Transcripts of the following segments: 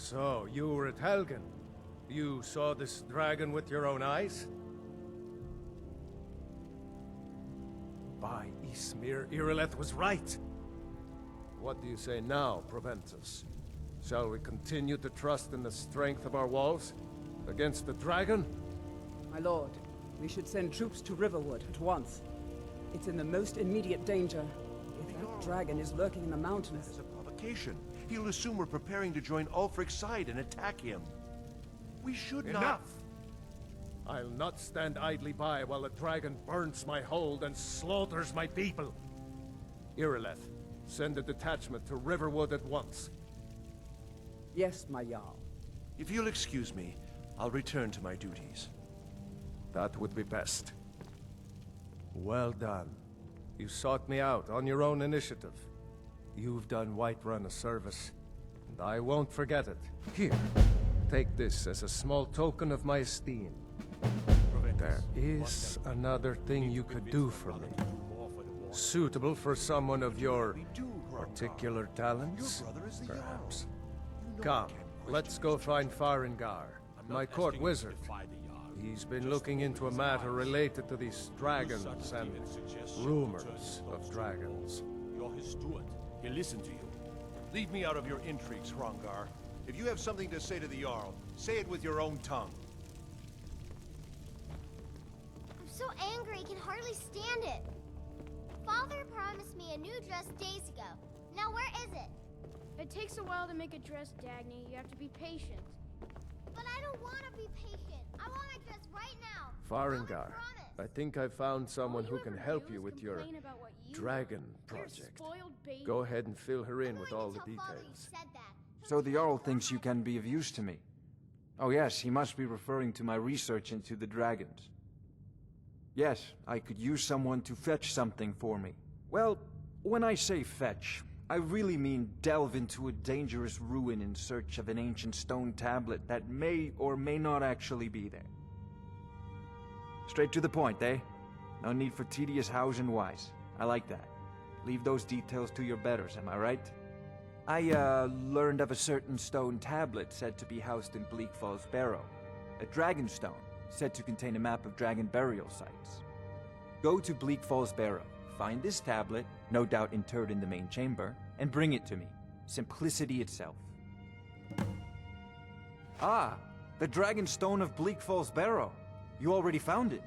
So, you were at Helgen. You saw this dragon with your own eyes? By Ysmir, Irileth was right. What do you say now, Proventus? Shall we continue to trust in the strength of our walls? Against the dragon? My lord, we should send troops to Riverwood at once. It's in the most immediate danger. If that dragon is lurking in the mountains... As a provocation. He'll assume we're preparing to join Ulfric's side and attack him. We should not... Enough! I'll not stand idly by while the dragon burns my hold and slaughters my people. Irileth, send a detachment to Riverwood at once. Yes, my Jarl. If you'll excuse me, I'll return to my duties. That would be best. Well done. You sought me out on your own initiative. You've done Whiterun a service, and I won't forget it. Here, take this as a small token of my esteem. There is another thing you could do for me. Suitable for someone of your particular talents, perhaps. Come, let's go find Farengar, my court wizard. He's been looking into a matter related to these dragons and rumors of dragons. You're his steward. He'll listen to you. Leave me out of your intrigues, Hrongar. If you have something to say to the Jarl, say it with your own tongue. I'm so angry I can hardly stand it. Father promised me a new dress days ago. Now where is it? It takes a while to make a dress, Dagny. You have to be patient. But I don't want to be patient. I want my dress right now. Farengar, promised. I think I've found someone All who you can ever help do you is with your complain about what you dragon You're a project. spoiled baby. Go ahead and fill her in with all the Tell Father you details. said that. So the Jarl thinks you can be of use to me. Oh yes, he must be referring to my research into the dragons. Yes, I could use someone to fetch something for me. Well, when I say fetch, I really mean delve into a dangerous ruin in search of an ancient stone tablet that may or may not actually be there. Straight to the point, eh? No need for tedious hows and whys. I like that. Leave those details to your betters, am I right? I, learned of a certain stone tablet said to be housed in Bleak Falls Barrow. A dragon stone, said to contain a map of dragon burial sites. Go to Bleak Falls Barrow, find this tablet, no doubt interred in the main chamber, and bring it to me. Simplicity itself. Ah, the dragon stone of Bleak Falls Barrow. You already found it.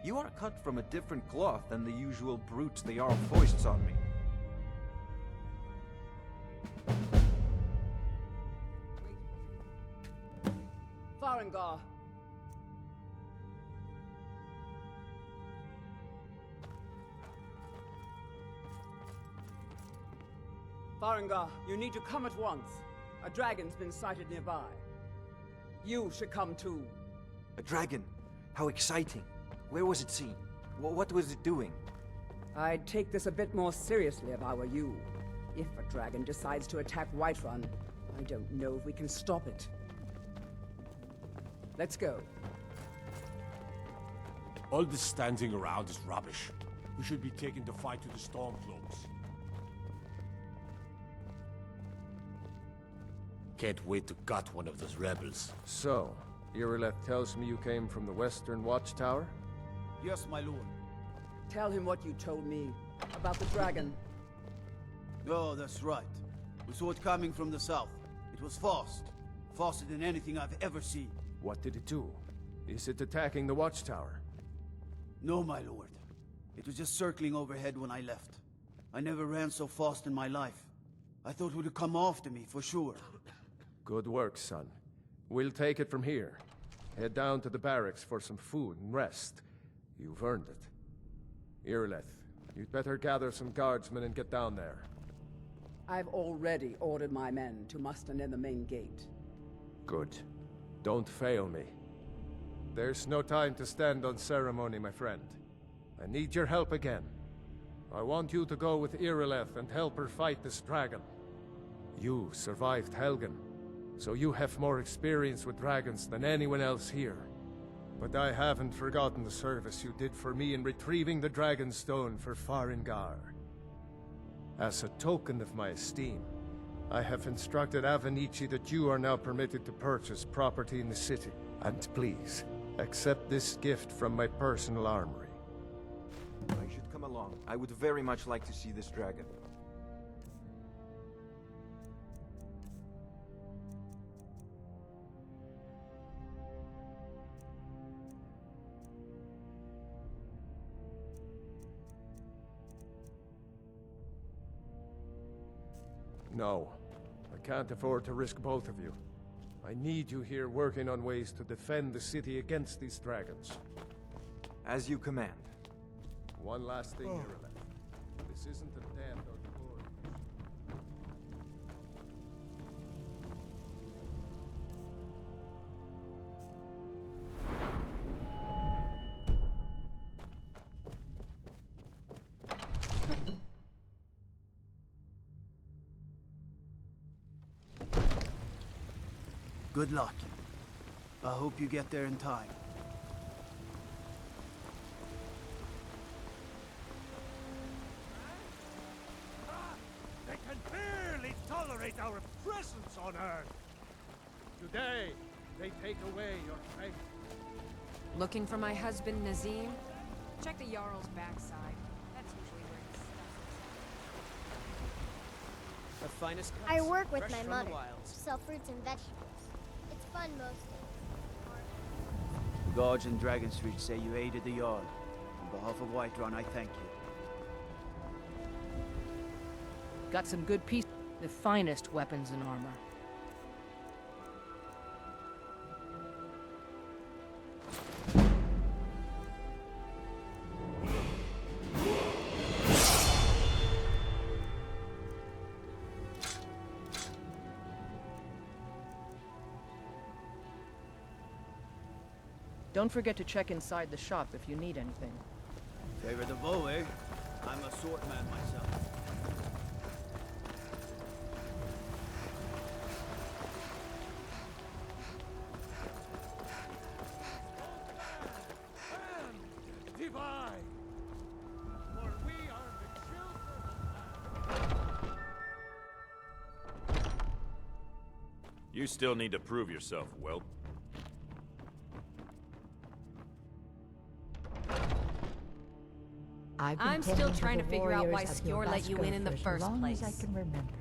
You are cut from a different cloth than the usual brutes the Jarl foists on me. Farengar. Farengar, you need to come at once. A dragon's been sighted nearby. You should come too. A dragon? How exciting. Where was it seen? What was it doing? I'd take this a bit more seriously if I were you. If a dragon decides to attack Whiterun, I don't know if we can stop it. Let's go. All this standing around is rubbish. We should be taking the fight to the Stormcloaks. Can't wait to gut one of those rebels. So, Irileth tells me you came from the Western Watchtower? Yes, my lord. Tell him what you told me about the dragon. Oh, that's right. We saw it coming from the south. It was fast. Faster than anything I've ever seen. What did it do? Is it attacking the Watchtower? No, my lord. It was just circling overhead when I left. I never ran so fast in my life. I thought it would come after me, for sure. Good work, son. We'll take it from here. Head down to the barracks for some food and rest. You've earned it. Irileth, you'd better gather some guardsmen and get down there. I've already ordered my men to muster near the main gate. Good. Don't fail me. There's no time to stand on ceremony, my friend. I need your help again. I want you to go with Irileth and help her fight this dragon. You survived Helgen, so you have more experience with dragons than anyone else here. But I haven't forgotten the service you did for me in retrieving the Dragonstone for Farengar. As a token of my esteem, I have instructed Avenici that you are now permitted to purchase property in the city. And please, accept this gift from my personal armory. I should come along. I would very much like to see this dragon. No, I can't afford to risk both of you. I need you here working on ways to defend the city against these dragons. As you command. One last thing, Irileth. This isn't a death or glory. Good luck. I hope you get there in time. They can barely tolerate our presence on Earth. Today, they take away your strength. Looking for my husband, Nazim? Check the Jarl's backside. That's usually where he stuffs The finest cuts, I work with fresh my from mother. the wilds. Sell fruits and vegetables. It's fun most days. The guards in Dragon Street say you aided the Jarl. On behalf of Whiterun, I thank you. Got some good pieces, the finest weapons and armor. Don't forget to check inside the shop if you need anything. Favor the bow, eh? I'm a sword man myself. Divine! For we are the children of You still need to prove yourself, whelp. I'm still trying to figure out why Skjor let you in the first place. As I can remember.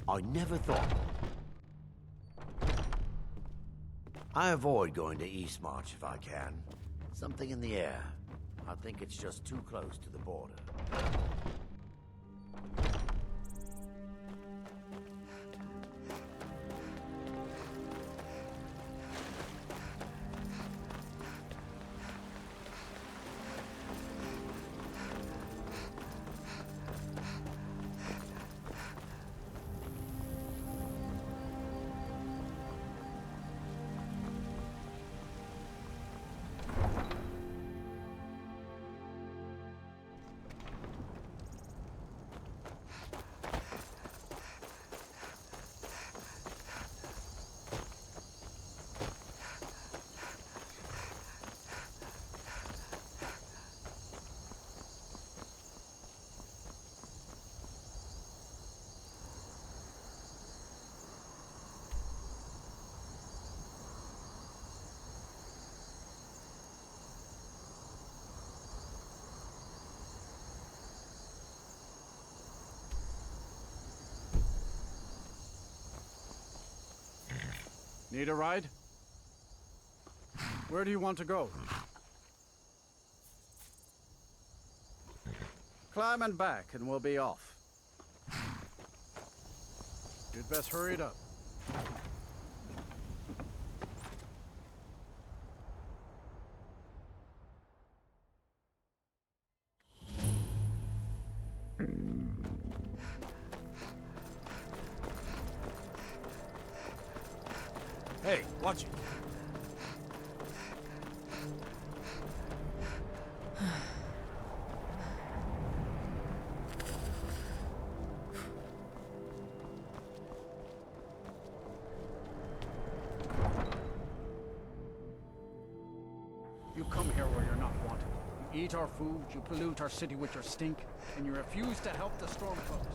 I never thought. I avoid going to Eastmarch if I can. Something in the air. I think it's just too close to the border. Need a ride? Where do you want to go? Climb and back, and we'll be off. You'd best hurry it up. Hey, watch it. You come here where you're not wanted. You eat our food, you pollute our city with your stink, and you refuse to help the Stormcloaks.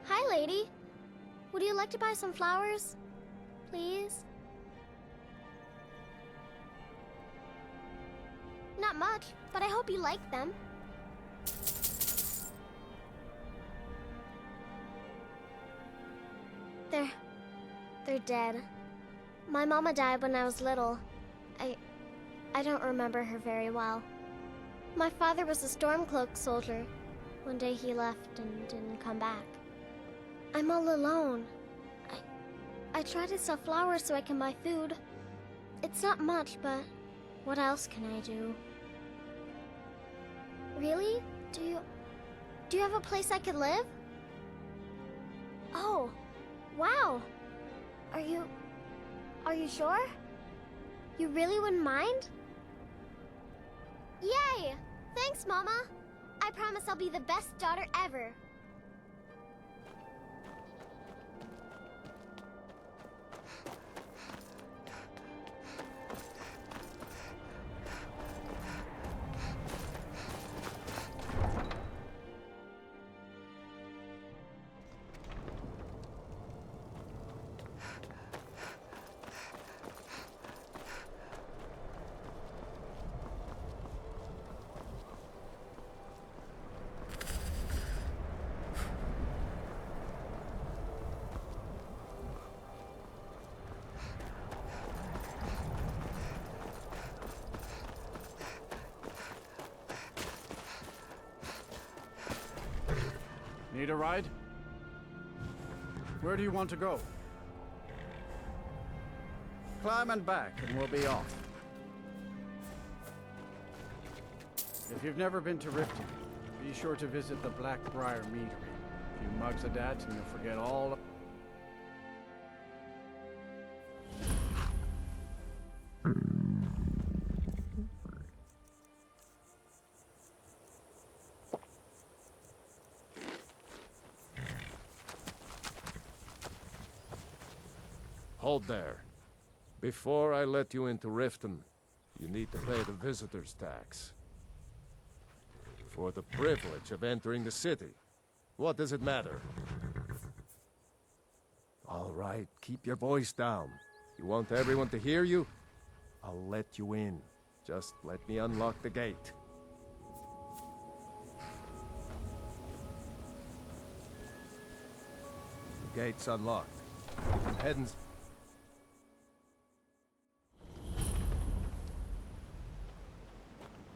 Hi, lady. Would you like to buy some flowers? Please? Not much, but I hope you like them. They're dead. My mama died when I was little. I don't remember her very well. My father was a Stormcloak soldier. One day he left and didn't come back. I'm all alone. I try to sell flowers so I can buy food. It's not much, but what else can I do? Really? Do you have a place I could live? Oh, wow. Are you sure? You really wouldn't mind? Yay! Thanks, Mama. I promise I'll be the best daughter ever. Need a ride? Where do you want to go? Climb and back, and we'll be off. If you've never been to Riften, be sure to visit the Blackbriar Meadery. A few mugs of that, and you'll forget all. Hold there. Before I let you into Riften, you need to pay the visitor's tax. For the privilege of entering the city. What does it matter? All right, keep your voice down. You want everyone to hear you? I'll let you in. Just let me unlock the gate. The gate's unlocked. You can head and...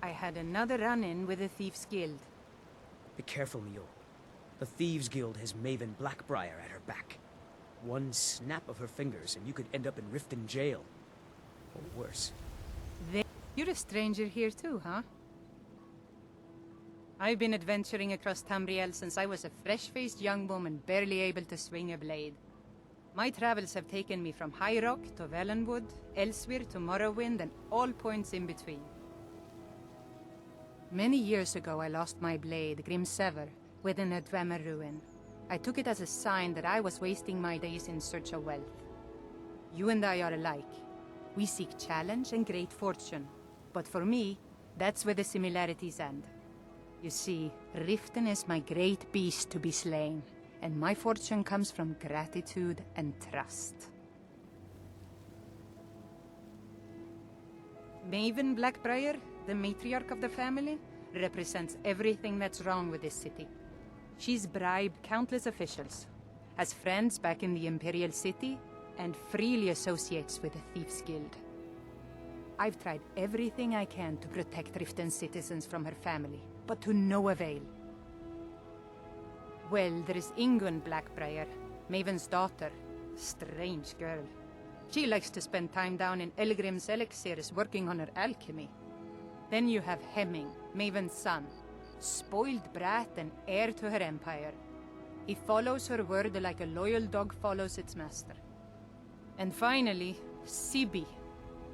I had another run-in with the Thieves' Guild. Be careful, Mule. The Thieves' Guild has Maven Blackbriar at her back. One snap of her fingers and you could end up in Riften jail. Or worse. You're a stranger here too, huh? I've been adventuring across Tamriel since I was a fresh-faced young woman barely able to swing a blade. My travels have taken me from High Rock to Valenwood, elsewhere to Morrowind, and all points in between. Many years ago, I lost my blade, Grimsever, within a Dwemer ruin. I took it as a sign that I was wasting my days in search of wealth. You and I are alike. We seek challenge and great fortune. But for me, that's where the similarities end. You see, Riften is my great beast to be slain, and my fortune comes from gratitude and trust. Maven Blackbriar, the matriarch of the family, represents everything that's wrong with this city. She's bribed countless officials, has friends back in the Imperial City, and freely associates with the Thieves' Guild. I've tried everything I can to protect Riften's citizens from her family, but to no avail. Well, there is Ingun Blackbriar, Maven's daughter. Strange girl. She likes to spend time down in Elgrim's elixirs working on her alchemy. Then you have Hemming, Maven's son. Spoiled brat and heir to her empire. He follows her word like a loyal dog follows its master. And finally, Sibi,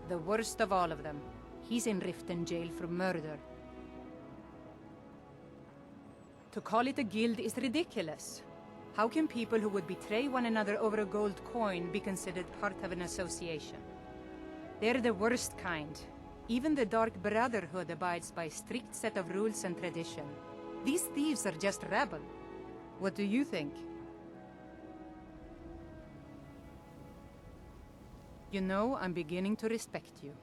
the worst of all of them. He's in Riften jail for murder. To call it a guild is ridiculous. How can people who would betray one another over a gold coin be considered part of an association? They're the worst kind. Even the Dark Brotherhood abides by a strict set of rules and tradition. These thieves are just rabble. What do you think? You know, I'm beginning to respect you.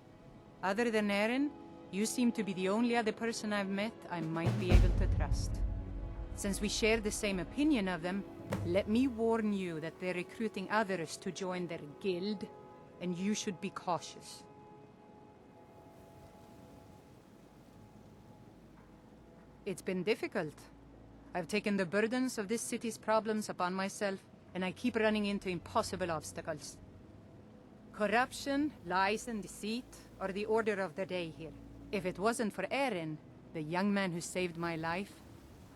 Other than Eren, you seem to be the only other person I've met I might be able to trust. Since we share the same opinion of them, let me warn you that they're recruiting others to join their guild, and you should be cautious. It's been difficult. I've taken the burdens of this city's problems upon myself, and I keep running into impossible obstacles. Corruption, lies and deceit are the order of the day here. If it wasn't for Eren, the young man who saved my life,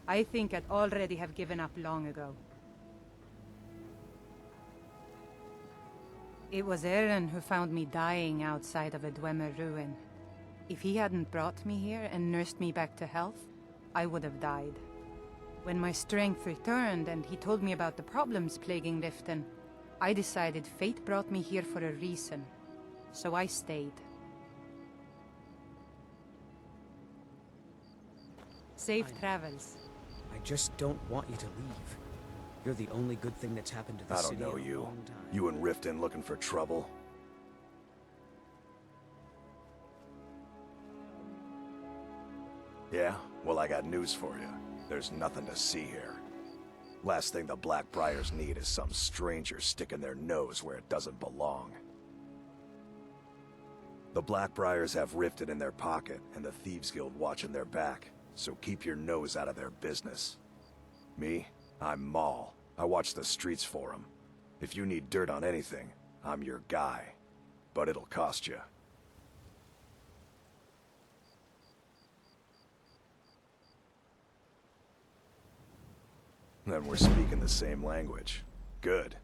I think I'd already have given up long ago. It was Eren who found me dying outside of a Dwemer ruin. If he hadn't brought me here and nursed me back to health, I would have died. When my strength returned and he told me about the problems plaguing Riften, I decided fate brought me here for a reason. So I stayed. Safe travels. I just don't want you to leave. You're the only good thing that's happened to the I city don't know in a you. long time. You and Riften looking for trouble? Yeah? Well, I got news for you. There's nothing to see here. Last thing the Blackbriars need is some stranger sticking their nose where it doesn't belong. The Blackbriars have Riften in their pocket, and the Thieves Guild watching their back, so keep your nose out of their business. Me? I'm Maul. I watch the streets for them. If you need dirt on anything, I'm your guy. But it'll cost you. Then we're speaking the same language. Good.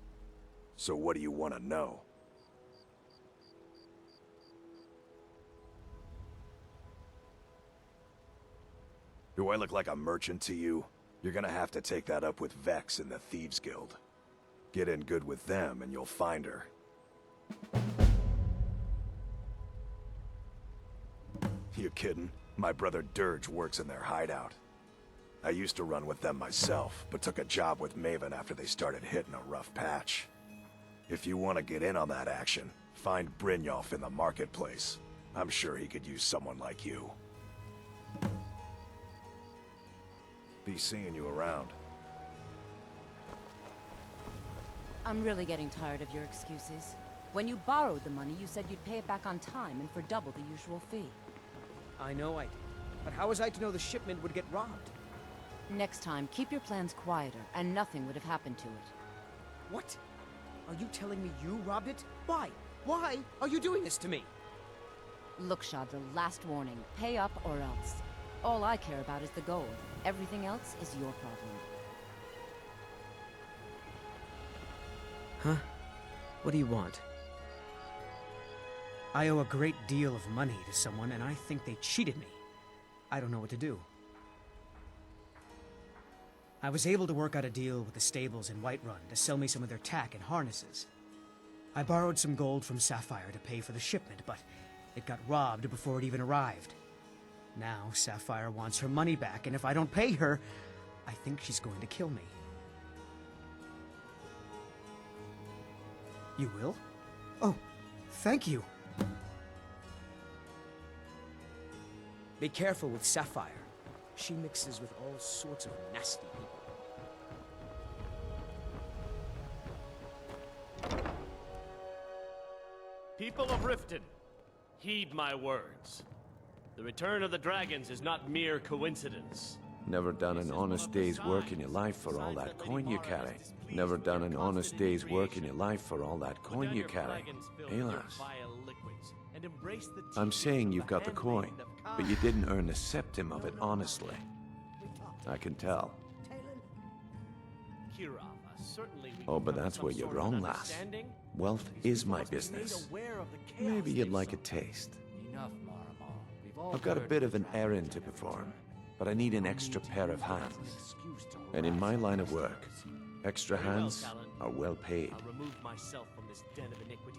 So what do you want to know? Do I look like a merchant to you? You're gonna have to take that up with Vex in the Thieves Guild. Get in good with them and you'll find her. You kidding? My brother Dirge works in their hideout. I used to run with them myself, but took a job with Maven after they started hitting a rough patch. If you want to get in on that action, find Brynjolf in the marketplace. I'm sure he could use someone like you. Be seeing you around. I'm really getting tired of your excuses. When you borrowed the money, you said you'd pay it back on time and for double the usual fee. I know I did. But how was I to know the shipment would get robbed? Next time, keep your plans quieter, and nothing would have happened to it. What? Are you telling me you robbed it? Why? Why are you doing this to me? Look, Shad, the last warning. Pay up or else. All I care about is the gold. Everything else is your problem. Huh? What do you want? I owe a great deal of money to someone, and I think they cheated me. I don't know what to do. I was able to work out a deal with the stables in Whiterun to sell me some of their tack and harnesses. I borrowed some gold from Sapphire to pay for the shipment, but it got robbed before it even arrived. Now Sapphire wants her money back, and if I don't pay her, I think she's going to kill me. You will? Oh, thank you. Be careful with Sapphire. She mixes with all sorts of nasty people. People of Riften, Heed my words. The return of the dragons is not mere coincidence. Never done an honest day's work in your life for all that coin you carry. Never done an honest day's work in your life for all that coin you carry. Alas. I'm saying you've got the coin, but you didn't earn a septim of it honestly. I can tell. Oh, but that's where you're wrong, lass. Wealth is my business. Maybe you'd like a taste. I've got a bit of an errand to perform, but I need an extra pair of hands. And in my line of work, extra hands are well paid.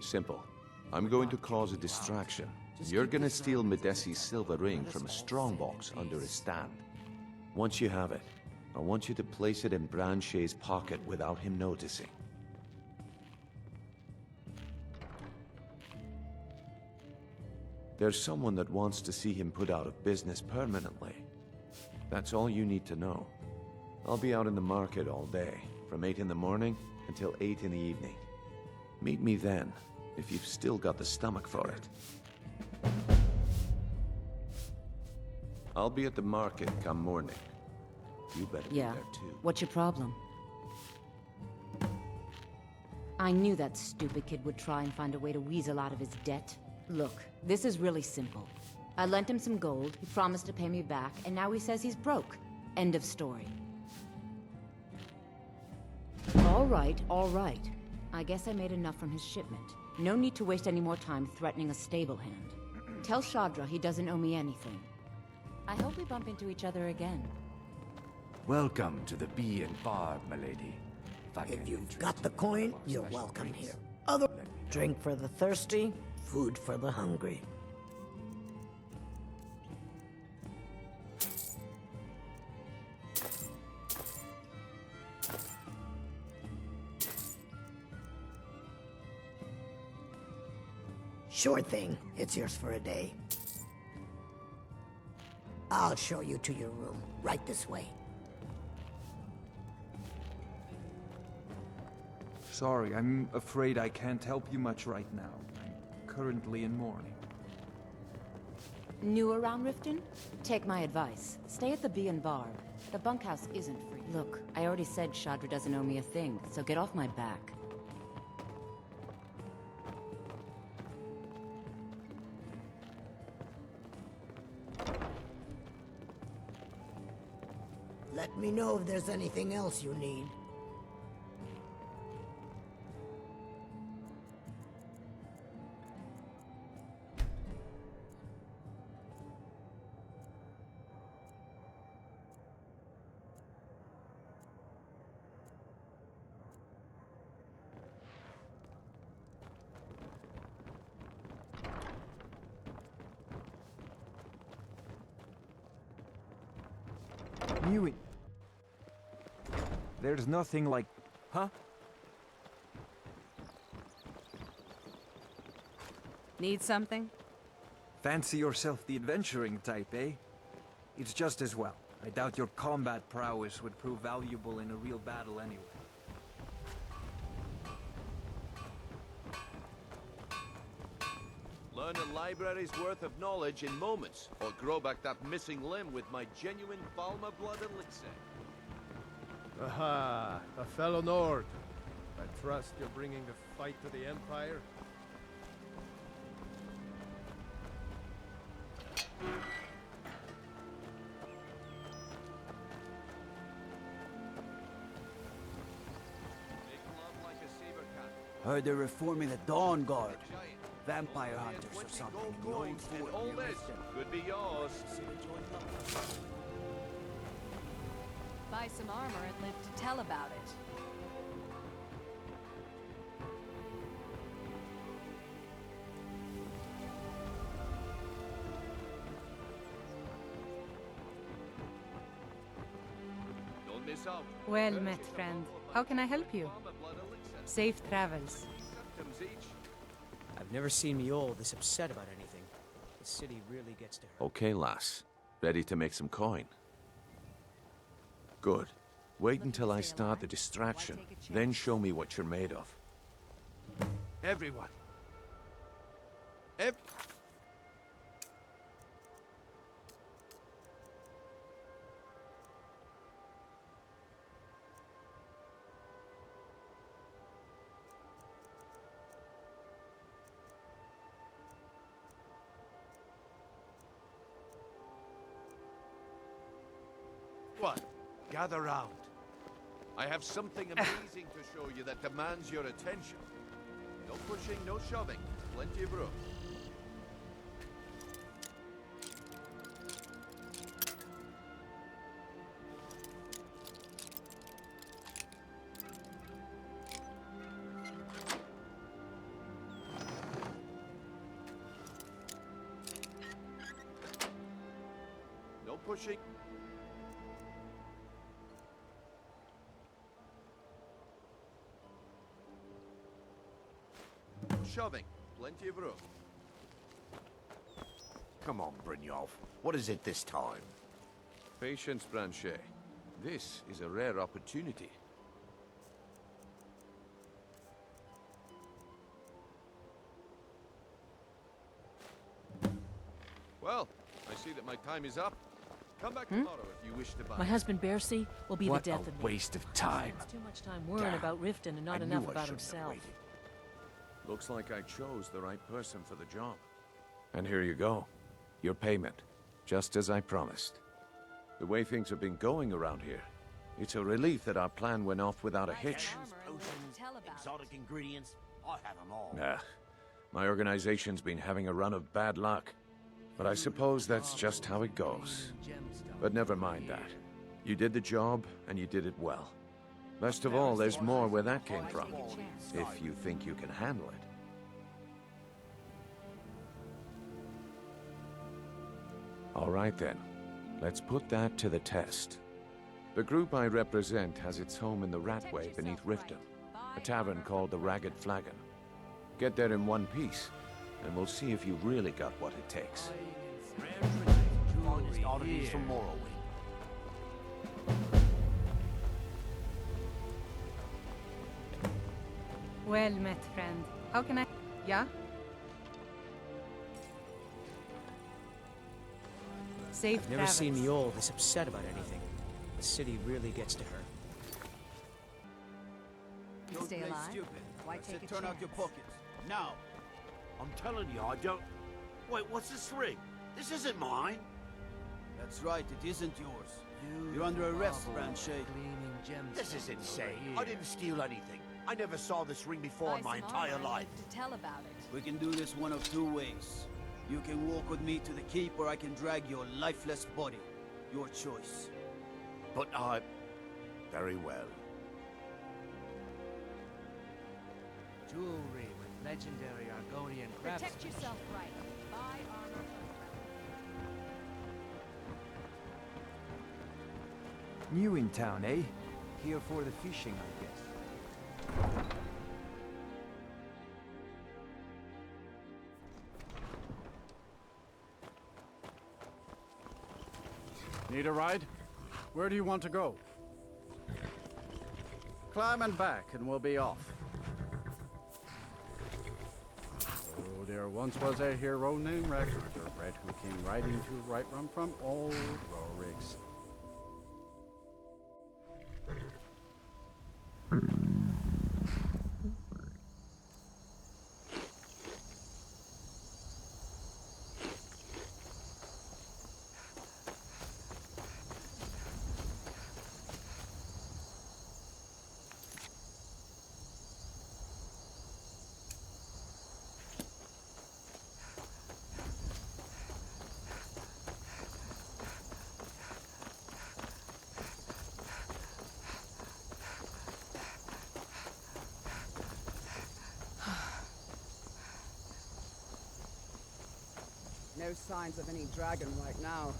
Simple. I'm going to cause a distraction. You're gonna steal Medesi's silver ring from a strongbox under his stand. Once you have it, I want you to place it in Branche's pocket without him noticing. There's someone that wants to see him put out of business permanently. That's all you need to know. I'll be out in the market all day, from 8 in the morning until 8 in the evening. Meet me then, if you've still got the stomach for it. I'll be at the market come morning. You better be there too. What's your problem? I knew that stupid kid would try and find a way to weasel out of his debt. Look, this is really simple. I lent him some gold, he promised to pay me back, and now he says he's broke. End of story. All right, all right. I guess I made enough from his shipment. No need to waste any more time threatening a stable hand. Tell Shadra he doesn't owe me anything. I hope we bump into each other again. Welcome to the Bee and Barb, milady. If you've got the coin, you're welcome here. Drink for the thirsty, food for the hungry. Sure thing. It's yours for a day. I'll show you to your room. Right this way. Sorry, I'm afraid I can't help you much right now. I'm currently in mourning. New around Riften? Take my advice. Stay at the Bee and Barb. The bunkhouse isn't free. Look, I already said Shadra doesn't owe me a thing, so get off my back. Let me know if there's anything else you need. Knew it. There's nothing like... Huh? Need something? Fancy yourself the adventuring type, eh? It's just as well. I doubt your combat prowess would prove valuable in a real battle anyway. Learn a library's worth of knowledge in moments, or grow back that missing limb with my genuine Falmer blood elixir. Aha, a fellow Nord. I trust you're bringing the fight to the Empire? Heard they're reforming the Dawn Guard. Vampire hunters or something in the old fort. All this could be yours. Buy some armor and live to tell about it. Don't miss out. Well met, friend. How can I help you? Safe travels. I've never seen Miol this upset about anything. The city really gets to her. Okay, lass. Ready to make some coin? Good. Wait until I start the distraction, then show me what you're made of. Everyone. What? Gather round. I have something amazing to show you that demands your attention. No pushing, no shoving. Plenty of room. No pushing. Shoving. Plenty of room. Come on, Brynjolf. What is it this time? Patience, Branchet. This is a rare opportunity. Well, I see that my time is up. Come back tomorrow if you wish to buy. My husband Bercy will be What the death a of me. waste of time. It's too much time worrying about Riften and not I enough knew I about shouldn't have himself. waited. Looks like I chose the right person for the job. And here you go. Your payment. Just as I promised. The way things have been going around here, it's a relief that our plan went off without a hitch. Exotic ingredients. I have them all. Nah. My organization's been having a run of bad luck. But I suppose that's just how it goes. But never mind that. You did the job, and you did it well. Best of all, there's more where that came from. If you think you can handle it. All right then. Let's put that to the test. The group I represent has its home in the Ratway beneath Riften, a tavern called the Ragged Flagon. Get there in one piece, and we'll see if you've really got what it takes. Finest oddities from Morrowind. Well met, friend. How can I... Yeah? Safe I've never seen Mjol this upset about anything. The city really gets to her. Don't Stay play alive? stupid. Why I take said a turn out your chance? pockets. Now. I'm telling you, I don't... Wait, what's this ring? This isn't mine. That's right, it isn't yours. You're under arrest, Branchet. This is insane. I didn't steal anything. I never saw this ring before in my entire life. To tell about it. We can do this one of two ways. You can walk with me to the keep, or I can drag your lifeless body. Your choice. But very well. Jewelry with legendary Argonian craftsmanship. Protect yourself right. Buy armor from New in town, eh? Here for the fishing, I guess. Need a ride? Where do you want to go? Climb and back, and we'll be off. Oh, there once was a hero named Ragnar the Red who came riding to Whiterun from old Rorik's. No signs of any dragon right now,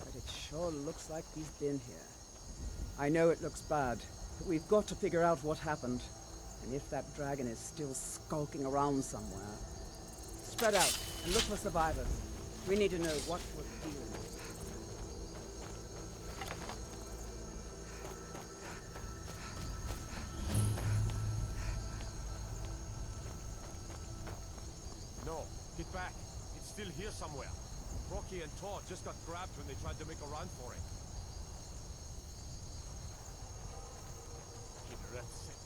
but it sure looks like he's been here. I know it looks bad, but we've got to figure out what happened, and if that dragon is still skulking around somewhere. Spread out and look for survivors. We need to know what we're dealing with. No, get back. It's still here somewhere. Rocky and Todd just got grabbed when they tried to make a run for it. Irileth said.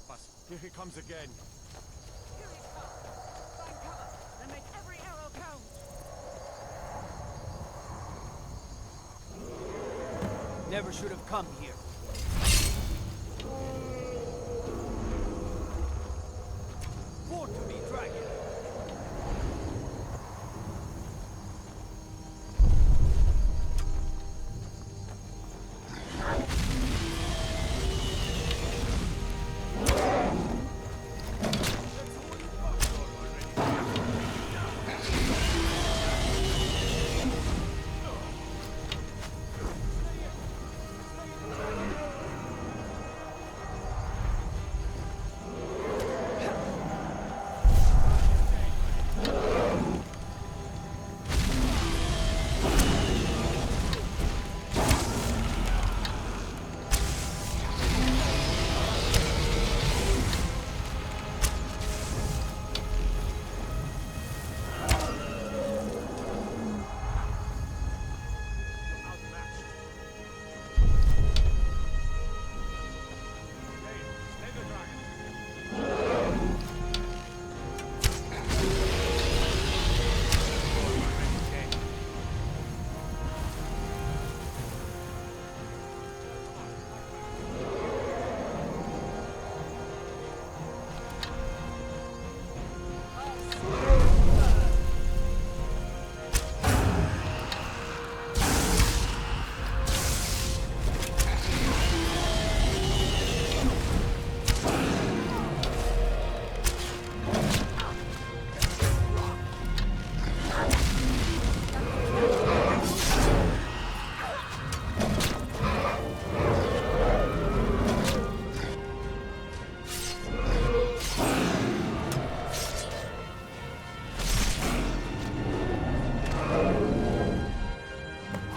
But here he comes again. never should have come here. Fall to me, dragon!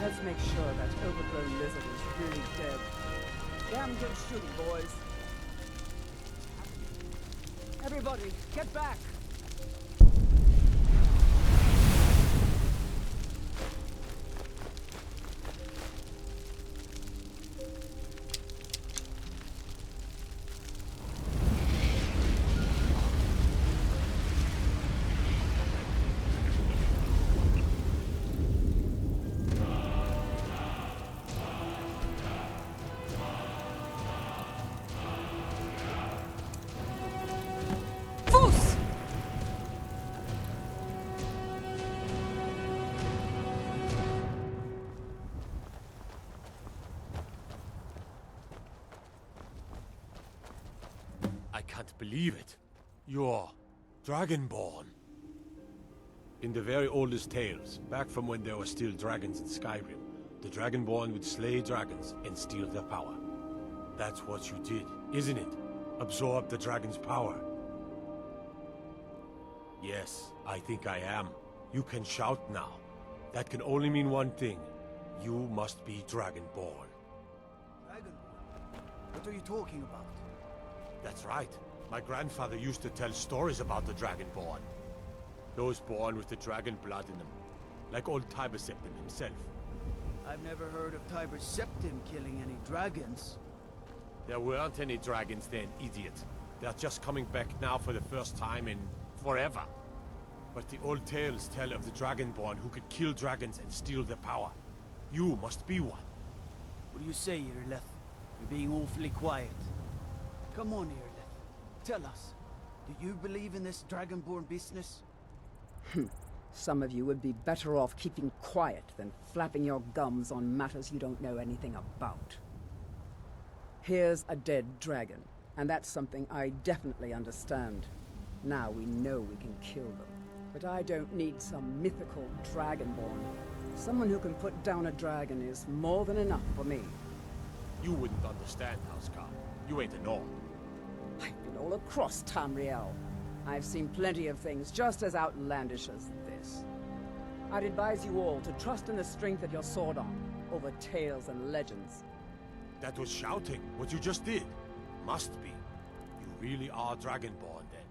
Let's make sure that overgrown lizard is really dead. Damn good shooting, boys. Everybody, get back! I can't believe it. You're Dragonborn. In the very oldest tales, back from when there were still dragons in Skyrim, the Dragonborn would slay dragons and steal their power. That's what you did, isn't it? Absorb the dragon's power. Yes, I think I am. You can shout now. That can only mean one thing. You must be Dragonborn. Dragonborn? What are you talking about? That's right. My grandfather used to tell stories about the Dragonborn. Those born with the dragon blood in them. Like old Tiber Septim himself. I've never heard of Tiber Septim killing any dragons. There weren't any dragons then, idiot. They're just coming back now for the first time in forever. But the old tales tell of the Dragonborn who could kill dragons and steal their power. You must be one. What do you say, Irileth? You're being awfully quiet. Come on, Irileth. Tell us. Do you believe in this Dragonborn business? Some of you would be better off keeping quiet than flapping your gums on matters you don't know anything about. Here's a dead dragon, and that's something I definitely understand. Now we know we can kill them. But I don't need some mythical Dragonborn. Someone who can put down a dragon is more than enough for me. You wouldn't understand, Housecarl. You ain't a Nord. I've been all across Tamriel. I've seen plenty of things just as outlandish as this. I'd advise you all to trust in the strength of your sword arm over tales and legends. That was shouting, what you just did. Must be. You really are Dragonborn, then.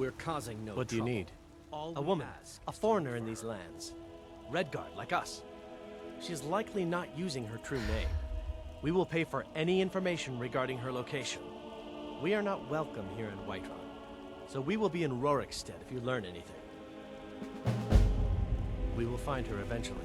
We're causing no What do you trouble. need? A woman, a foreigner in these lands. Redguard, like us. She's likely not using her true name. We will pay for any information regarding her location. We are not welcome here in Whiterun, so we will be in Rorikstead if you learn anything. We will find her eventually.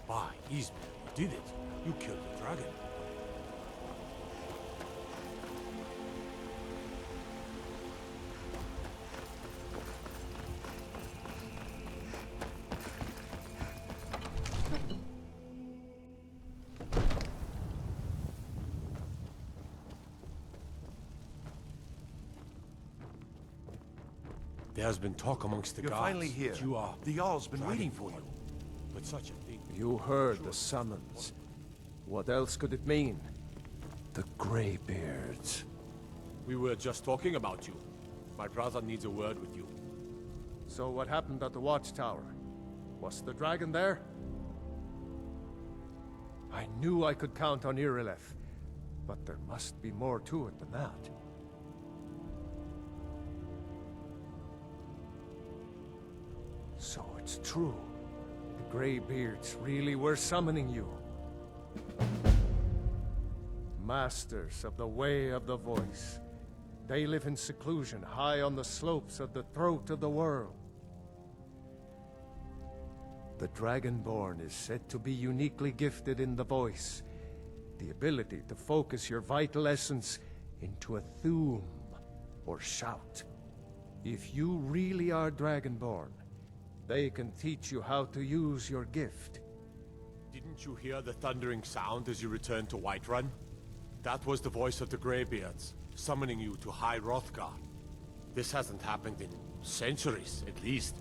By Ismail, you did it. You killed the dragon. There's been talk amongst the You're gods. finally here. that You are. The Jarl's been waiting for you. But such a thing. You heard the summons. What else could it mean? The Greybeards. We were just talking about you. My brother needs a word with you. So what happened at the watchtower? Was the dragon there? I knew I could count on Irileth, but there must be more to it than that. So it's true. The Greybeards really were summoning you. Masters of the Way of the Voice. They live in seclusion, high on the slopes of the throat of the world. The Dragonborn is said to be uniquely gifted in the voice, the ability to focus your vital essence into a thume, or shout. If you really are Dragonborn, they can teach you how to use your gift. Didn't you hear the thundering sound as you returned to Whiterun? That was the voice of the Greybeards, summoning you to High Hrothgar. This hasn't happened in centuries, at least.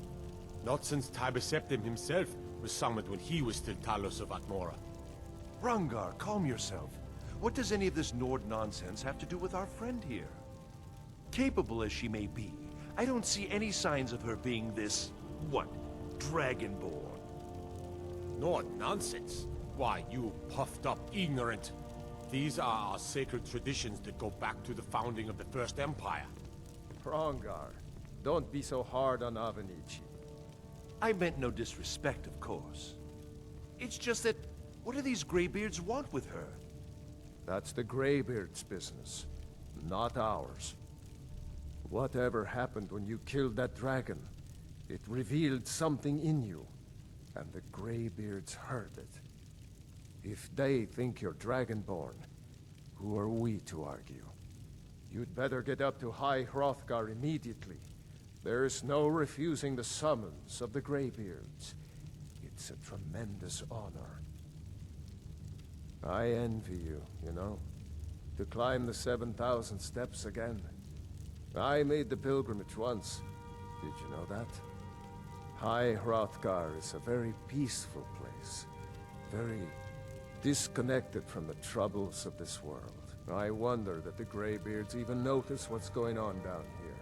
Not since Tibeseptim himself was summoned when he was still Talos of Atmora. Rungar, calm yourself. What does any of this Nord nonsense have to do with our friend here? Capable as she may be, I don't see any signs of her being this, what, Dragonborn? Nord nonsense? Why, you puffed up ignorant. These are our sacred traditions that go back to the founding of the First Empire. Hrongar, don't be so hard on Avenici. I meant no disrespect, of course. It's just that, what do these Greybeards want with her? That's the Greybeards' business, not ours. Whatever happened when you killed that dragon, it revealed something in you, and the Greybeards heard it. If they think you're Dragonborn, who are we to argue? You'd better get up to High Hrothgar immediately. There's no refusing the summons of the Greybeards. It's a tremendous honor. I envy you, you know, to climb the 7,000 steps again. I made the pilgrimage once. Did you know that? High Hrothgar is a very peaceful place. Very disconnected from the troubles of this world. I wonder that the Greybeards even notice what's going on down here.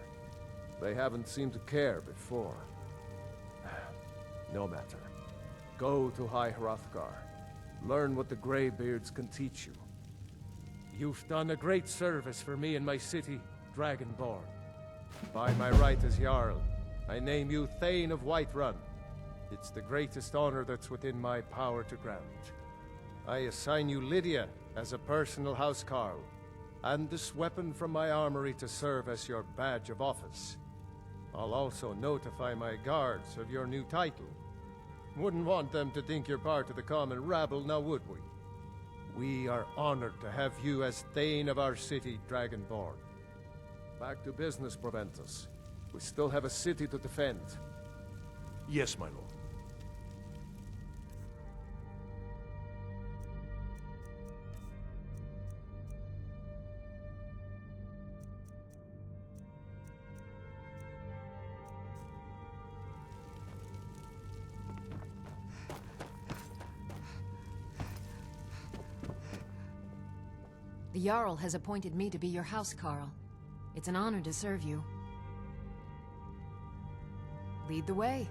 They haven't seemed to care before. No matter. Go to High Hrothgar. Learn what the Greybeards can teach you. You've done a great service for me and my city, Dragonborn. By my right as Jarl, I name you Thane of Whiterun. It's the greatest honor that's within my power to grant. I assign you Lydia as a personal housecarl, and this weapon from my armory to serve as your badge of office. I'll also notify my guards of your new title. Wouldn't want them to think you're part of the common rabble, now would we? We are honored to have you as Thane of our city, Dragonborn. Back to business, Proventus. We still have a city to defend. Yes, my lord. The The Jarl has appointed me to be your housecarl. It's an honor to serve you. Lead the way.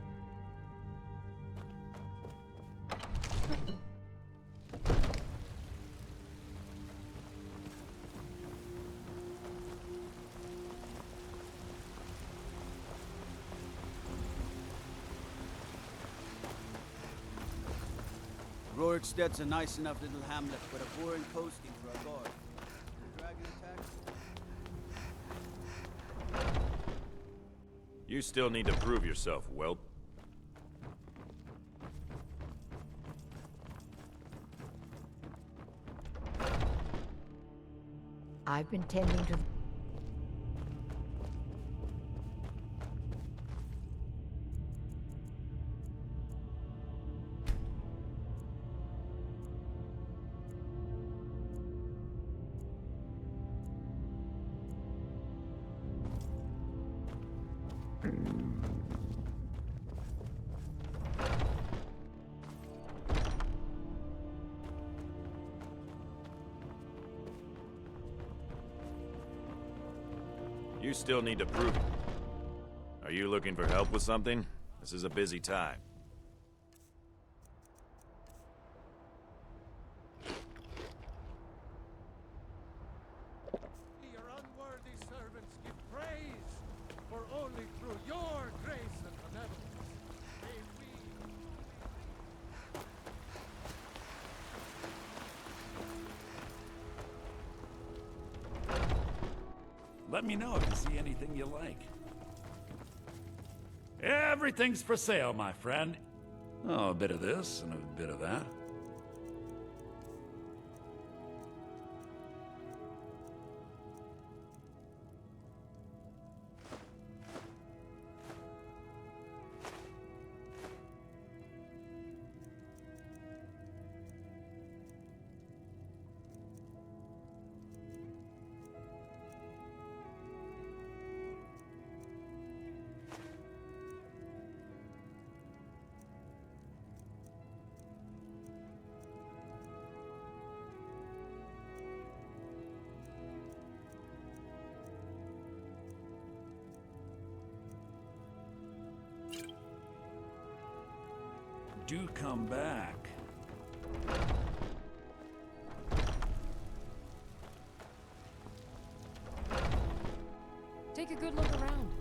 Roriksted's a nice enough little hamlet, but a boring posting for a guard. The dragon attack? You still need to prove yourself, whelp. I've been tending to... You still need to prove it. Are you looking for help with something? This is a busy time. Your unworthy servants give praise, for only through your grace and benevolence may Let me know if you see anything you like. Everything's for sale, my friend. Oh, a bit of this and a bit of that. Do come back. Take a good look around.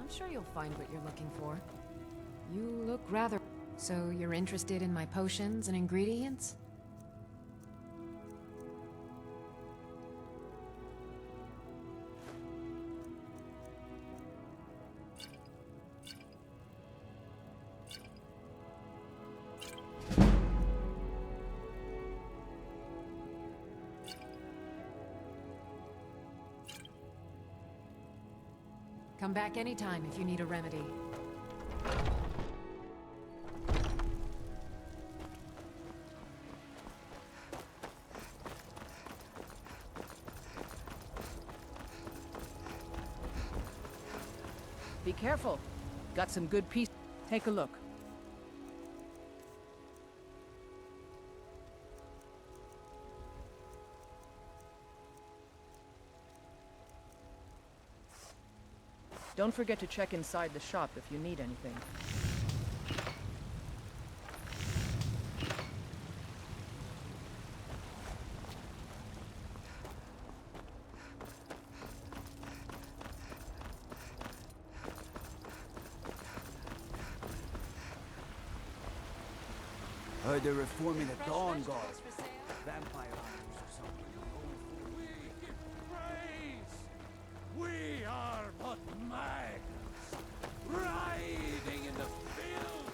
I'm sure you'll find what you're looking for. You look rather... So you're interested in my potions and ingredients? Come back anytime if you need a remedy. Be careful. Got some good pieces. Take a look. Don't forget to check inside the shop if you need anything. Heard they're reforming the Dawn Guard. Vampire hunters or something. We give praise! We are but maggots, riding in the field!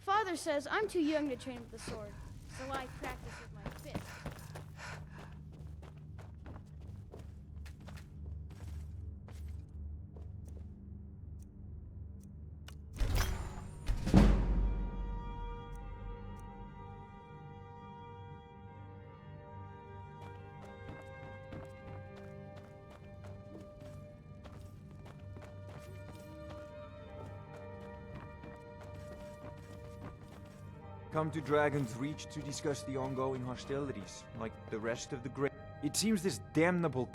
Father says I'm too young to train with the sword, so I practice with my fist. Come to Dragon's Reach to discuss the ongoing hostilities, like the rest of the Great. It seems this damnable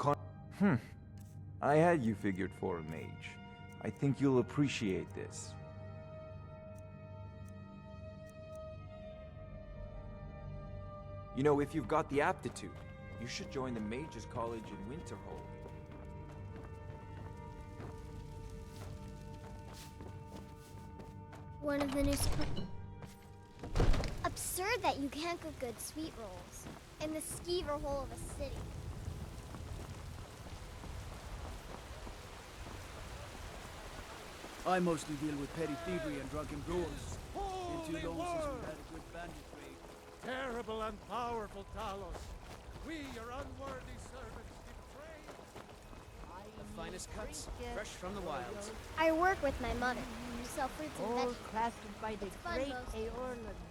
I had you figured for a mage. I think you'll appreciate this. You know, if you've got the aptitude, you should join the Mages College in Winterhold. One of the new... Absurd that you can't cook good sweet rolls in the skeever hole of a city. I mostly deal with petty thievery and drunken brawls. Been too long since we had a good bandit raid. Terrible and powerful Talos. We, your unworthy servants, betray. The finest cuts, fresh from the wilds. I work with my mother. We sell fruits and All vegetables. crafted by the It's fun, great mostly. Irileth.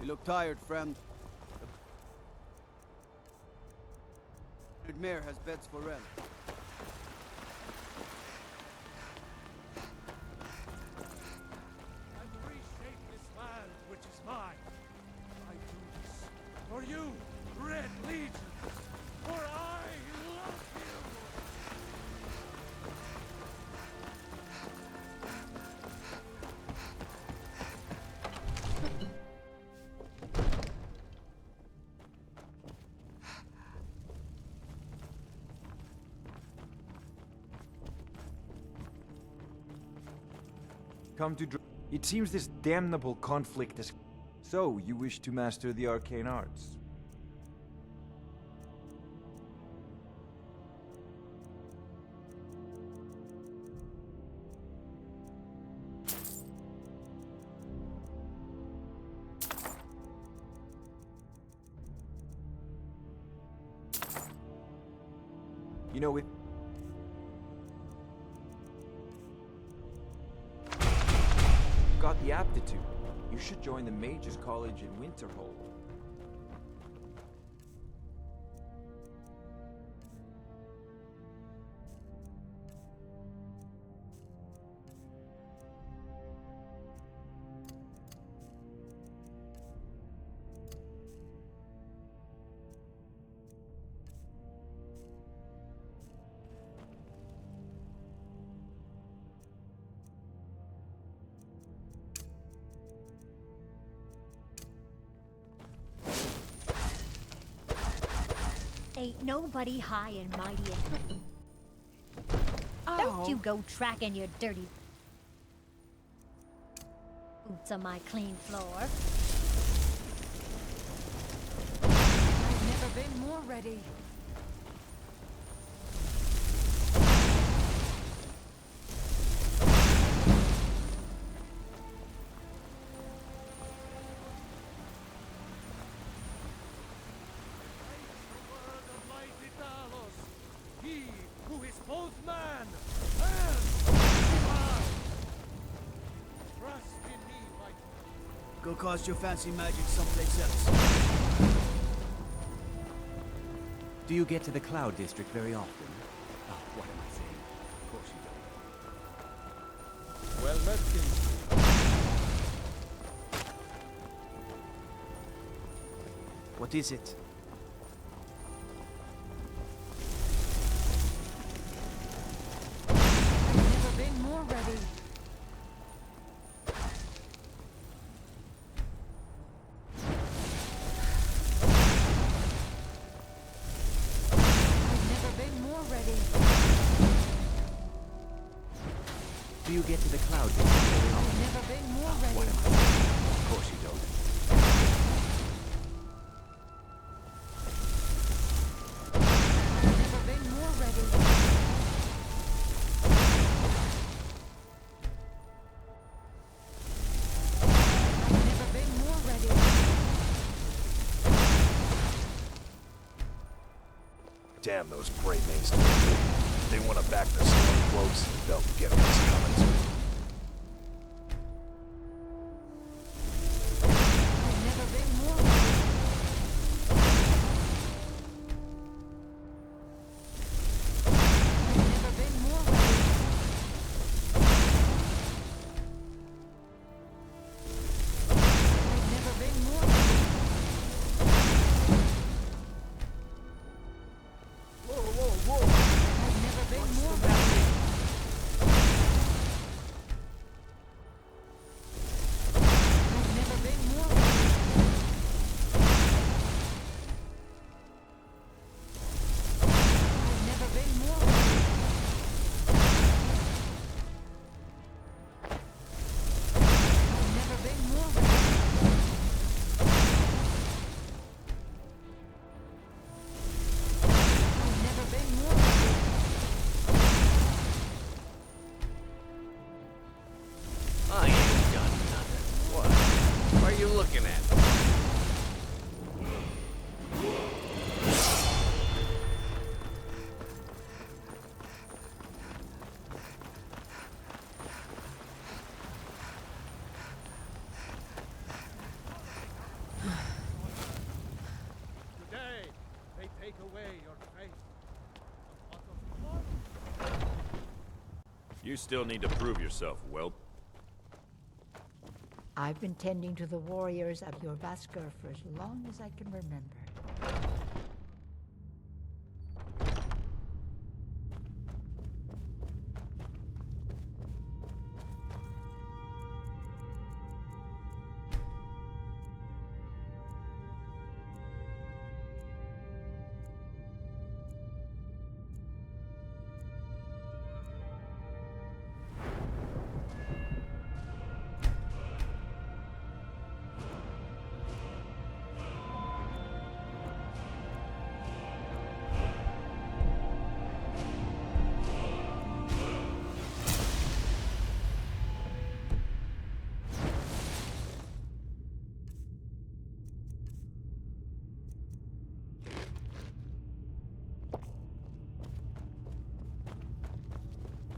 You look tired, friend. The mare has beds for rent. And reshape this land, which is mine. I do this for you, Red Legion, for I love you. Come to It seems this damnable conflict is... So, you wish to master the arcane arts? You know, if... got the aptitude, you should join the Mages College in Winterhold. Ain't nobody high and mighty. Don't you go tracking your dirty boots on my clean floor. I've never been more ready. Go cast your fancy magic someplace else. Do you get to the Cloud District very often? Oh, what am I saying? Of course you don't. Well met, King. What is it? I've never been more ready. I've never been more ready. Do you get to the cloud district very often? I've never been more ready. What am I saying? Of course you don't. I've never been more ready. I've never been more ready. Damn those brave mains. They want to back the storm close, they'll get what's coming to them. I've never been more ready. I've never been more ready. I've never been more ready. I've never been more ready. I've never been more ready. I've never been more ready. I've never been more ready. I've never been more ready. I ain't done nothing. What? What are you looking at? Today, they take away your faith. You still need to prove yourself, whelp. I've been tending to the warriors of your Vasker for as long as I can remember.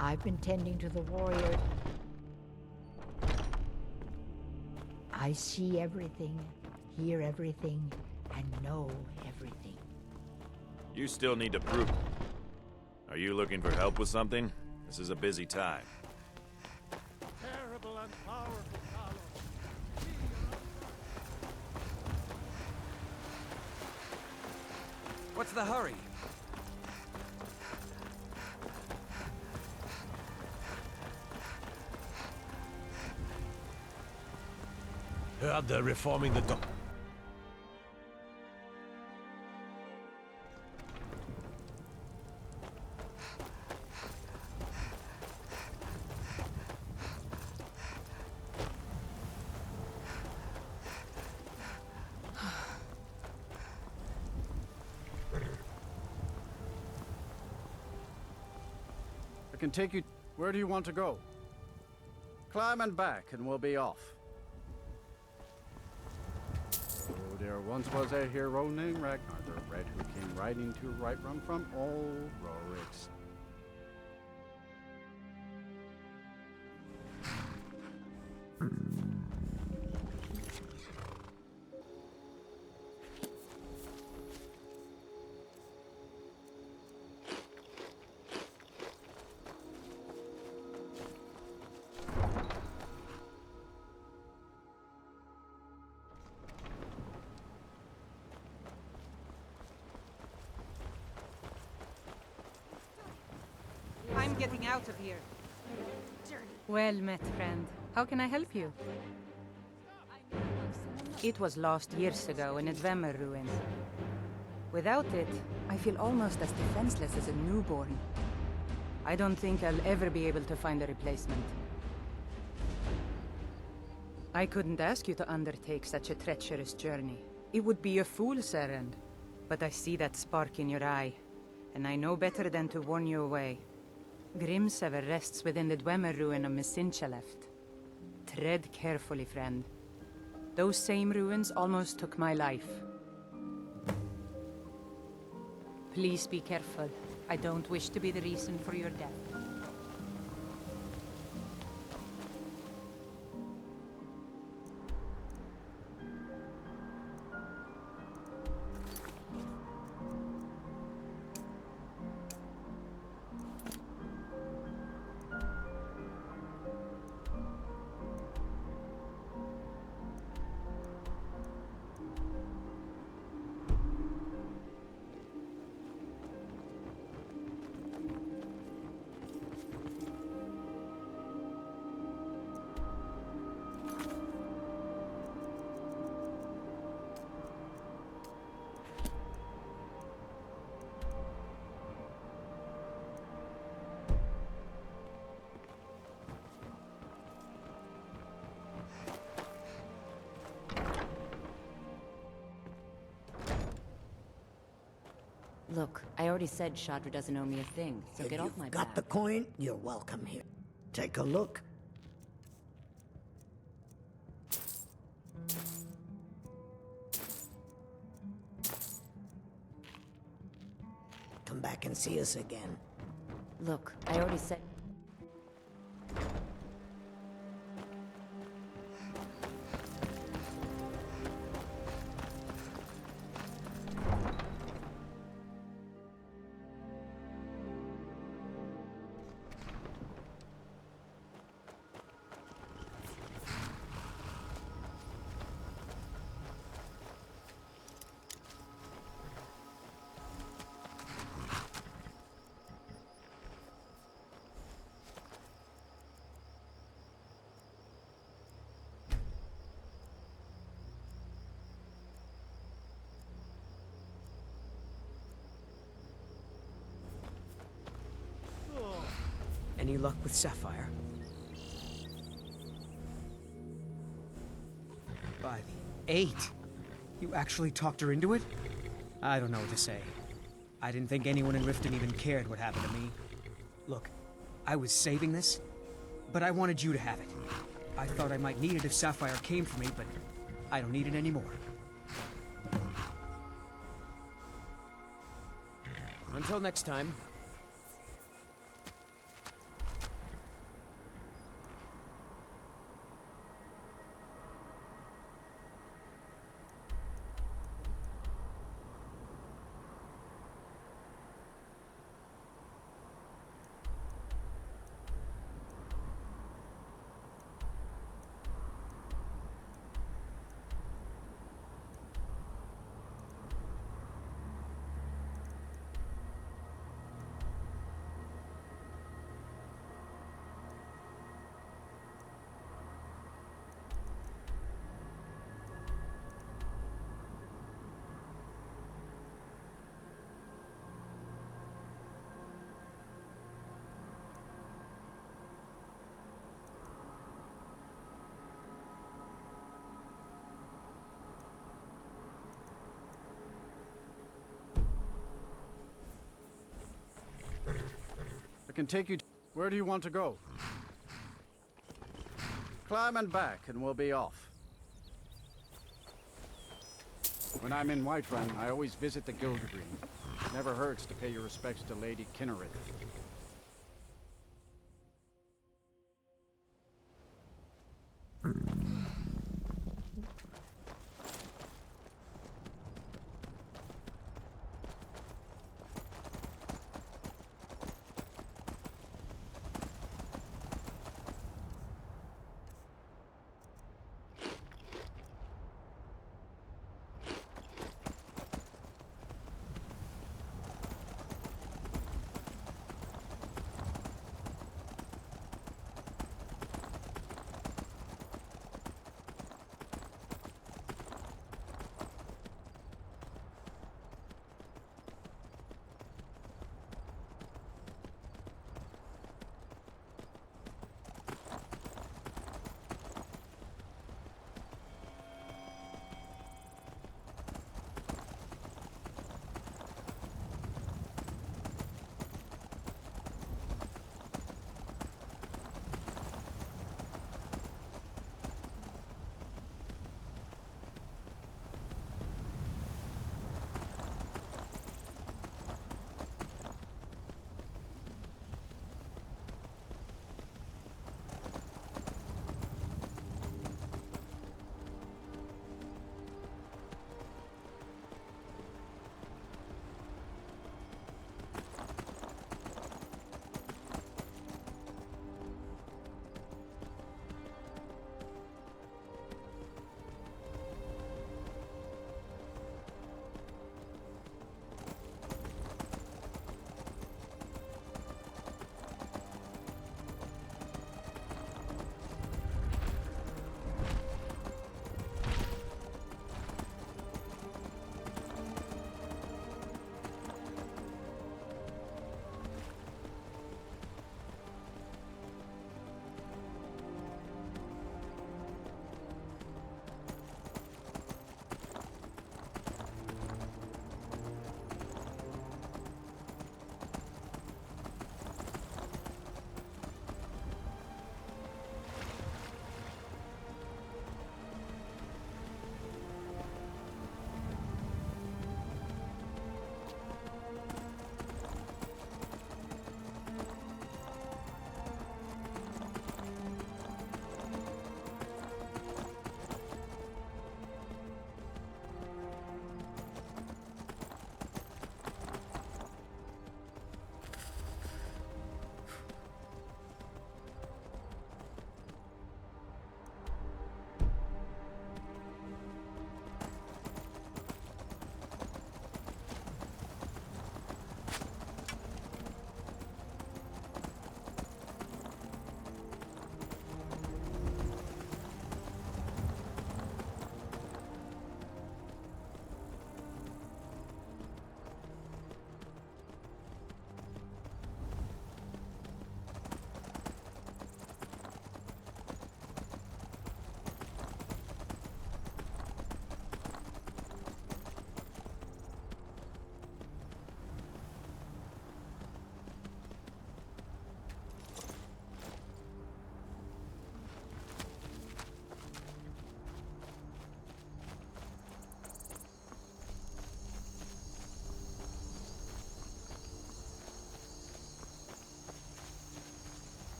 I've been tending to the warrior. I see everything, hear everything, and know everything. You still need to prove it. Are you looking for help with something? This is a busy time. Terrible and powerful Talos. What's the hurry? Heard they're reforming the dock. I can take you... Where do you want to go? Climb and back, and we'll be off. Oh, there once was a hero named Ragnar the Red who came riding to Whiterun from old Rorik's. I'm getting out of here. Well met, friend. How can I help you? It was lost years ago in a Dwemer ruin. Without it, I feel almost as defenseless as a newborn. I don't think I'll ever be able to find a replacement. I couldn't ask you to undertake such a treacherous journey. It would be a fool's errand. But I see that spark in your eye, and I know better than to warn you away. Grimsever rests within the Dwemer ruin of Mesinchaleft. Tread carefully, friend. Those same ruins almost took my life. Please be careful. I don't wish to be the reason for your death. Look, I already said Shadra doesn't owe me a thing, so If get off you've my got back. the coin, you're welcome here. Take a look. Come back and see us again. Look, I already said... Any luck with Sapphire? By the 8! You actually talked her into it? I don't know what to say. I didn't think anyone in Riften even cared what happened to me. Look, I was saving this, but I wanted you to have it. I thought I might need it if Sapphire came for me, but I don't need it anymore. Until next time. I can take you. Where do you want to go? Climb and back, and we'll be off. When I'm in Whiterun, I always visit the Gildergreen. Never hurts to pay your respects to Lady Irileth.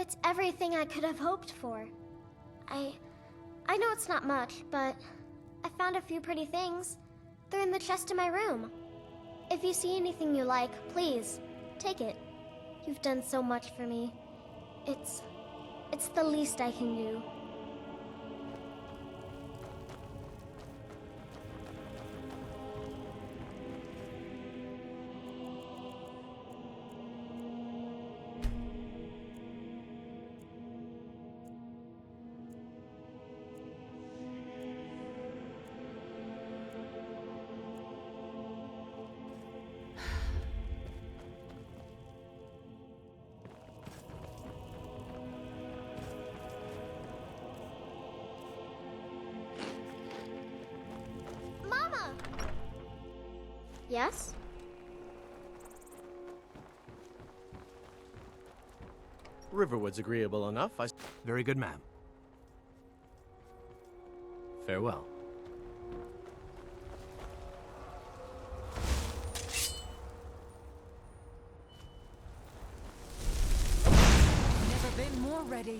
It's everything I could have hoped for. I know it's not much, but I found a few pretty things. They're in the chest in my room. If you see anything you like, please, take it. You've done so much for me. It's the least I can do. Yes? Riverwood's agreeable enough. Very good, ma'am. Farewell. Never been more ready.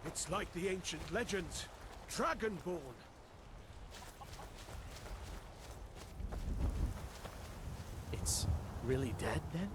It's like the ancient legends. Dragonborn. It's really dead, then?